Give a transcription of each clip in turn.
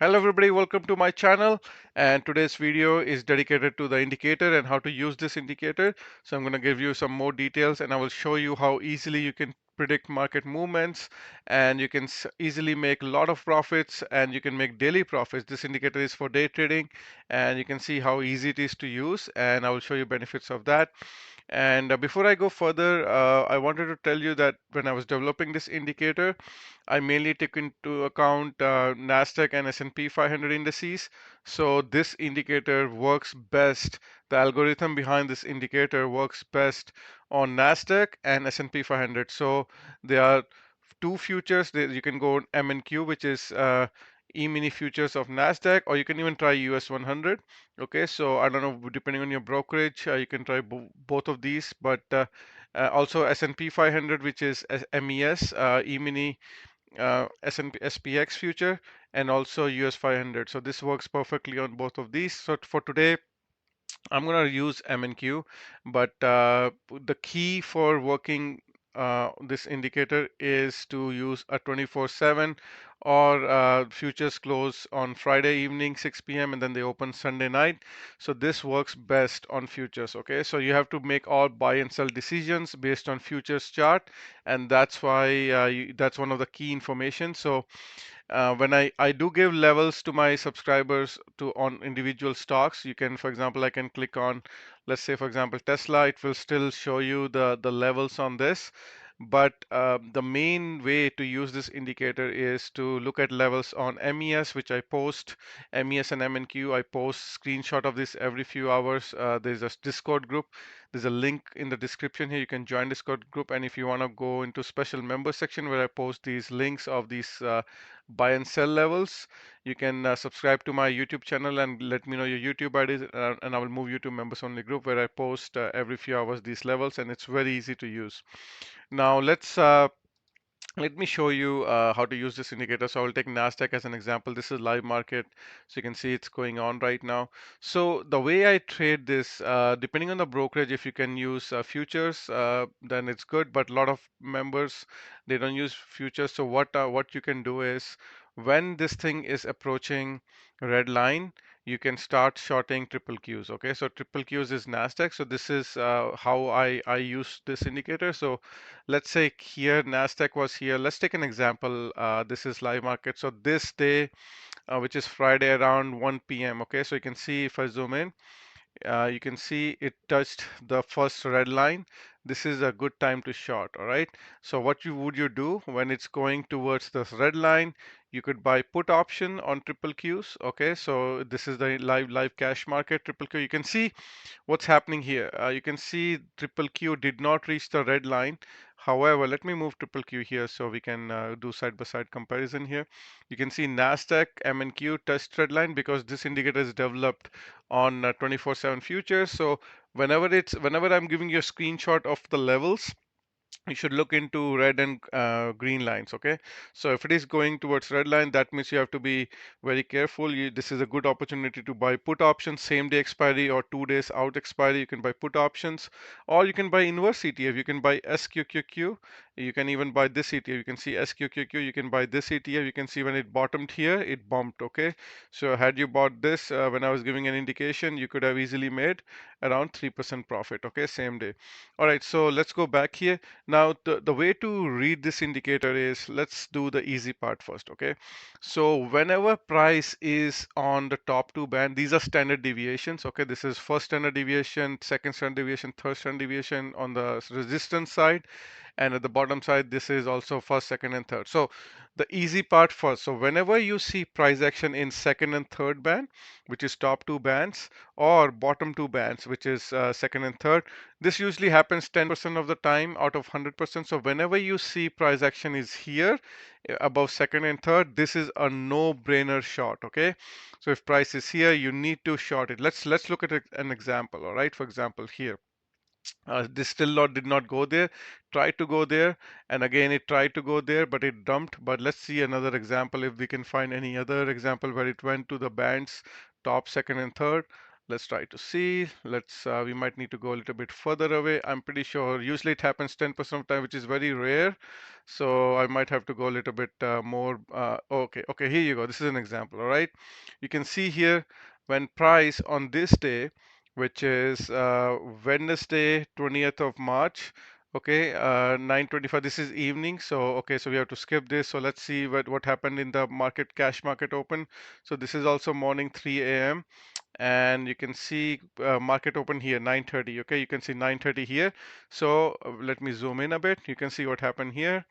Hello everybody, welcome to my channel, and today's video is dedicated to the indicator and how to use this indicator. So I'm going to give you some more details and I will show you how easily you can predict market movements, and you can easily make a lot of profits, and you can make daily profits. This indicator is for day trading, and you can see how easy it is to use, and I will show you benefits of that. And before I go further, I wanted to tell you that when I was developing this indicator, I mainly took into account NASDAQ and S&P 500 indices. So this indicator works best. The algorithm behind this indicator works best on NASDAQ and S&P 500. So there are two futures. You can go on MNQ, which is E-mini futures of NASDAQ, or you can even try US 100. Okay, so I don't know, depending on your brokerage, you can try both of these, but also S&P 500, which is MES, E-mini S&P SPX future, and also US 500. So this works perfectly on both of these. So for today, I'm going to use MNQ, but the key for working this indicator is to use a 24/7 or futures close on Friday evening 6 p.m. and then they open Sunday night. So this works best on futures. Okay, so you have to make all buy and sell decisions based on futures chart, and that's why that's one of the key information. So when I do give levels to my subscribers to on individual stocks, you can, for example, I can click on, let's say, for example, Tesla. It will still show you the levels on this. But the main way to use this indicator is to look at levels on MES, which I post, MES and MNQ. I post screenshot of this every few hours. There's a Discord group. There's a link in the description here. You can join Discord group. And if you want to go into special member section where I post these links of these buy and sell levels, you can subscribe to my YouTube channel and let me know your YouTube ID, and I will move you to members only group where I post every few hours these levels, and it's very easy to use. Now let me show you how to use this indicator. So I will take NASDAQ as an example. This is live market. So you can see it's going on right now. So the way I trade this, depending on the brokerage, if you can use futures, then it's good. But a lot of members, they don't use futures. So what you can do is when this thing is approaching red line, you can start shorting triple Qs. Okay, so triple Qs is NASDAQ. So this is how I use this indicator. So let's say here Nasdaq was here. Let's take an example. This is live market. So this day, which is Friday around 1 p.m. Okay, so you can see if I zoom in, you can see it touched the first red line. This is a good time to short. All right. So what would you do when it's going towards this red line? You could buy put option on triple Qs. Okay. So this is the live cash market triple Q. You can see what's happening here. You can see triple Q did not reach the red line. However, let me move triple Q here so we can do side-by-side comparison here. You can see NASDAQ, MNQ touched red line because this indicator is developed on 24/7 futures. So whenever I'm giving you a screenshot of the levels, you should look into red and green lines. Okay, so if it is going towards red line, that means you have to be very careful. This is a good opportunity to buy put options, same day expiry or 2 days out expiry. You can buy put options, or you can buy inverse ETF. You can buy SQQQ. You can even buy this ETF. You can see SQQQ. You can buy this ETF. You can see when it bottomed here, it bumped. Okay, so had you bought this when I was giving an indication, you could have easily made around 3% profit. Okay, same day. All right, so let's go back here. Now, the way to read this indicator is, let's do the easy part first, okay? So whenever price is on the top two band, these are standard deviations, okay? This is first standard deviation, second standard deviation, third standard deviation on the resistance side. And at the bottom side, this is also first, second, and third. So the easy part first. So whenever you see price action in second and third band, which is top two bands, or bottom two bands, which is second and third, this usually happens 10% of the time out of 100%. So whenever you see price action is here above second and third, this is a no-brainer short. Okay, so if price is here, you need to short it. Let's look at an example. All right, for example, here. This still lot did not go there, tried to go there, and again it tried to go there, but it dumped. But let's see another example if we can find any other example where it went to the bands top, second, and third. Let's try to see. We might need to go a little bit further away. I'm pretty sure usually it happens 10% of the time, which is very rare. So I might have to go a little bit more. Okay, here you go. This is an example, all right? You can see here when price on this day, which is Wednesday, 20th of March, okay, 9:25. This is evening. So, okay, so we have to skip this. So let's see what happened in the market, cash market open. So this is also morning 3 a.m. and you can see market open here 9:30. Okay, you can see 9:30 here. So let me zoom in a bit. You can see what happened here.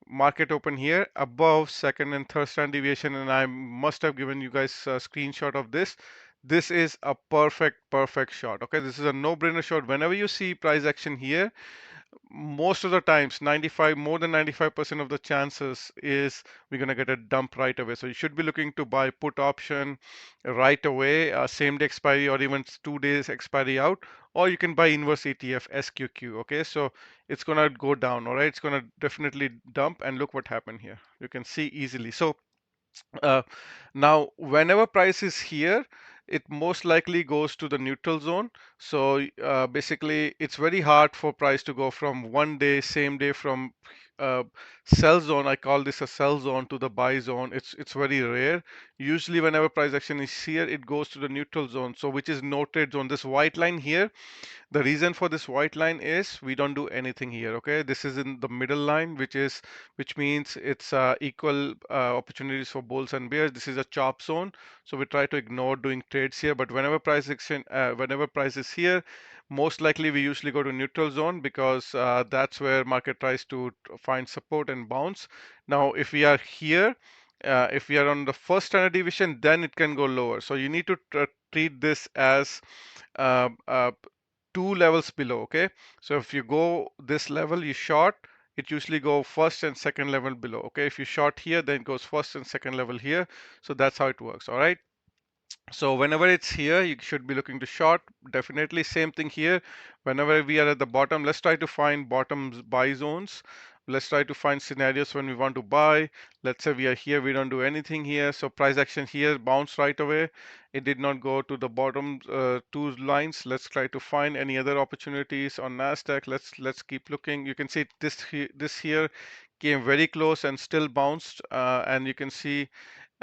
Market open here above second and third standard deviation, and I must have given you guys a screenshot of this. This is a perfect shot. Okay, this is a no-brainer shot. Whenever you see price action here, most of the times 95 more than 95% of the chances is we're going to get a dump right away. So you should be looking to buy put option right away, same day expiry or even 2 days expiry out, or you can buy inverse ETF SQQ. Okay, so it's going to go down. All right, it's going to definitely dump, and look what happened here. You can see easily. So uh, now, whenever price is here, it most likely goes to the neutral zone. So basically, it's very hard for price to go from one day, same day from uh, sell zone. I call this a sell zone to the buy zone. It's very rare. Usually, whenever price action is here, it goes to the neutral zone. So which is no trade zone. This white line here, the reason for this white line is we don't do anything here. Okay, this is in the middle line, which means it's equal opportunities for bulls and bears. This is a chop zone, so we try to ignore doing trades here. But whenever price is here, most likely we usually go to neutral zone because that's where market tries to find support and bounce. Now, if we are here, if we are on the first standard deviation, then it can go lower. So you need to treat this as uh, uh, 2 levels below. Okay, so if you go this level, you short, it usually go first and second level below. Okay, if you short here, then it goes first and second level here. So that's how it works. All right, so whenever it's here, you should be looking to short. Definitely same thing here. Whenever we are at the bottom, let's try to find bottom buy zones. Let's try to find scenarios when we want to buy. Let's say we are here, we don't do anything here. So price action here bounced right away. It did not go to the bottom two lines. Let's try to find any other opportunities on Nasdaq. Let's keep looking. You can see this here came very close and still bounced. And you can see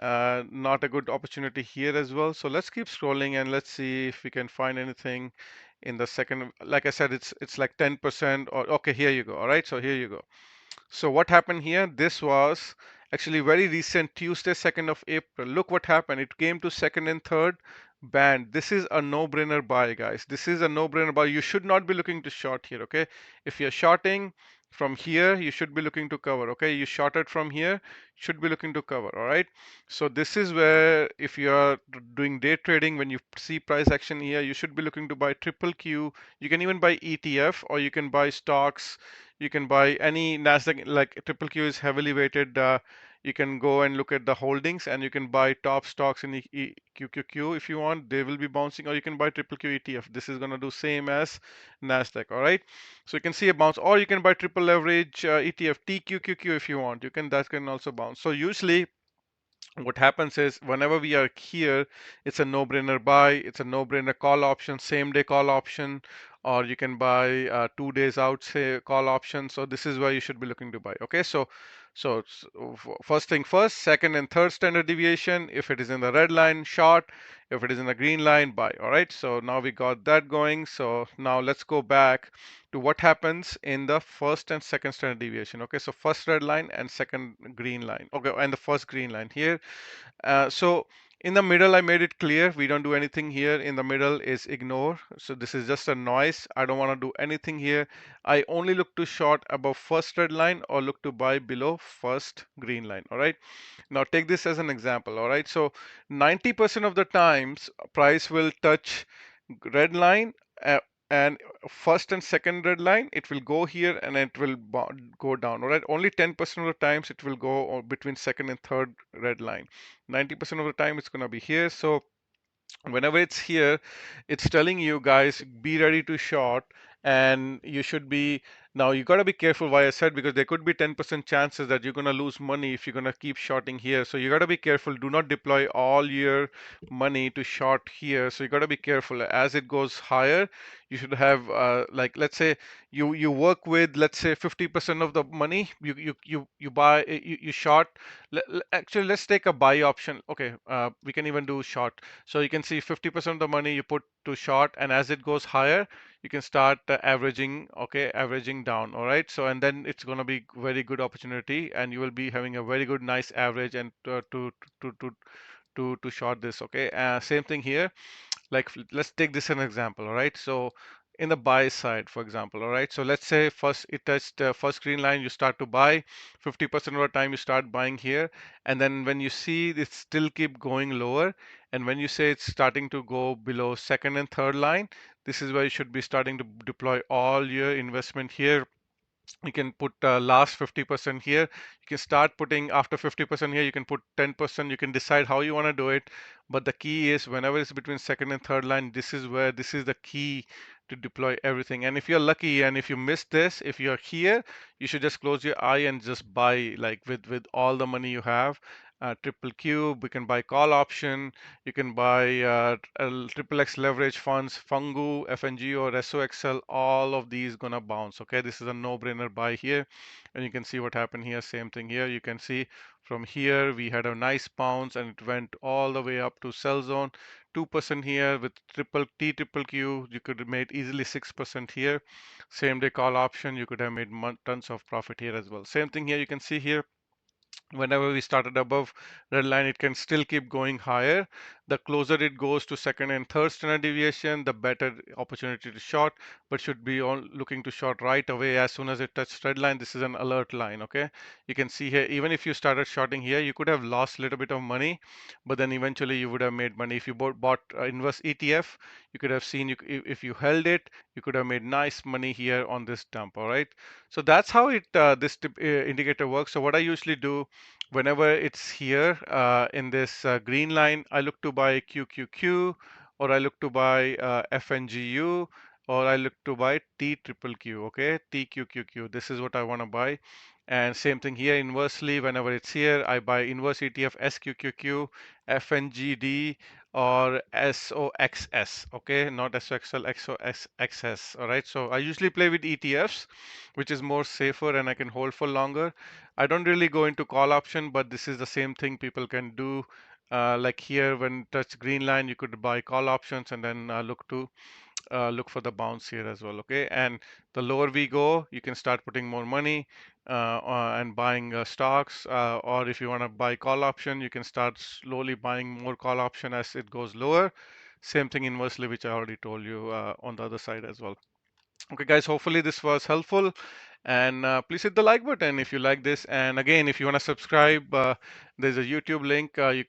not a good opportunity here as well. So let's keep scrolling and let's see if we can find anything in the second. Like I said, it's like 10% or okay, here you go. All right, so here you go. So what happened here? This was actually very recent, Tuesday, 2nd of April. Look what happened. It came to second and third band. This is a no-brainer buy, guys. This is a no-brainer buy. You should not be looking to short here, okay? If you're shorting from here, you should be looking to cover, okay? You shorted from here, should be looking to cover, all right? So this is where if you are doing day trading, when you see price action here, you should be looking to buy triple Q. You can even buy ETF or you can buy stocks. You can buy any Nasdaq, like triple Q is heavily weighted. You can go and look at the holdings and you can buy top stocks in EQQQ if you want. They will be bouncing, or you can buy triple Q ETF. This is going to do same as Nasdaq. All right. So you can see a bounce, or you can buy triple leverage ETF TQQQ if you want. That can also bounce. So usually what happens is whenever we are here, it's a no-brainer buy, it's a no-brainer call option, same day call option, or you can buy 2 days out, say call option. So this is where you should be looking to buy. Okay, first thing first, second and third standard deviation. If it is in the red line, short. If it is in the green line, buy. All right, so now we got that going. So now let's go back to what happens in the first and second standard deviation. Okay, so first red line and second green line. Okay, and the first green line here. So in the middle, I made it clear we don't do anything here. In the middle is ignore. So this is just a noise. I don't want to do anything here. I only look to short above first red line or look to buy below first green line. All right. Now take this as an example. All right. So 90% of the times price will touch red line uh, and first and second red line, it will go here and it will go down. All right, only 10% of the times it will go between second and third red line. 90% of the time it's going to be here. So whenever it's here, it's telling you guys be ready to short, and you should be Now you got to be careful why I said, because there could be 10% chances that you're going to lose money if you're going to keep shorting here. So you got to be careful. Do not deploy all your money to short here. So you got to be careful. As it goes higher, you should have like, let's say you work with, let's say 50% of the money you buy, you short. Actually, let's take a buy option. Okay, we can even do short. So you can see 50% of the money you put to short, and as it goes higher, you can start averaging, okay, averaging down. All right, so and then it's going to be very good opportunity, and you will be having a very good nice average, and to to to short this. Okay, same thing here. Like, let's take this an example. All right, so in the buy side, for example, all right, so let's say first it touched first green line, you start to buy 50% of the time, you start buying here, and then when you see it still keep going lower, and when you say it's starting to go below second and third line, this is where you should be starting to deploy all your investment here. You can put last 50% here. You can start putting after 50% here. You can put 10%. You can decide how you want to do it. But the key is, whenever it's between second and third line, this is where this is the key to deploy everything. And if you're lucky, and if you miss this, if you're here, you should just close your eye and just buy, like, with all the money you have. Triple Q, we can buy call option. You can buy triple X leverage funds, FNGU, FNGU, or SOXL. All of these gonna bounce. Okay, this is a no-brainer buy here, and you can see what happened here. Same thing here. You can see from here we had a nice bounce, and it went all the way up to sell zone. 2% here with triple Q. You could have made easily 6% here. Same day call option. You could have made tons of profit here as well. Same thing here. You can see here, whenever we started above red line, it can still keep going higher. The closer it goes to second and third standard deviation, the better opportunity to short, but should be on looking to short right away as soon as it touches red line. This is an alert line. Okay, you can see here, even if you started shorting here, you could have lost a little bit of money, but then eventually you would have made money. If you bought inverse ETF, you could have seen, if you held it, you could have made nice money here on this dump. All right, so that's how this indicator works. So what I usually do, whenever it's here in this green line, I look to buy QQQ, or I look to buy FNGU, or I look to buy TQQQ. Okay, TQQQ. This is what I want to buy. And same thing here, inversely, whenever it's here, I buy inverse ETF SQQQ, FNGD, or SOXS. Okay, not SOXL, SOXS. All right, so I usually play with ETFs, which is more safer, and I can hold for longer. I don't really go into call option, but this is the same thing people can do. Like here, when touch green line, you could buy call options, and then look for the bounce here as well. Okay, and the lower we go, you can start putting more money and buying stocks, or if you want to buy call option, you can start slowly buying more call option as it goes lower. Same thing inversely, which I already told you on the other side as well. Okay, guys, hopefully this was helpful, and please hit the like button if you like this. And again, if you want to subscribe, there's a YouTube link. You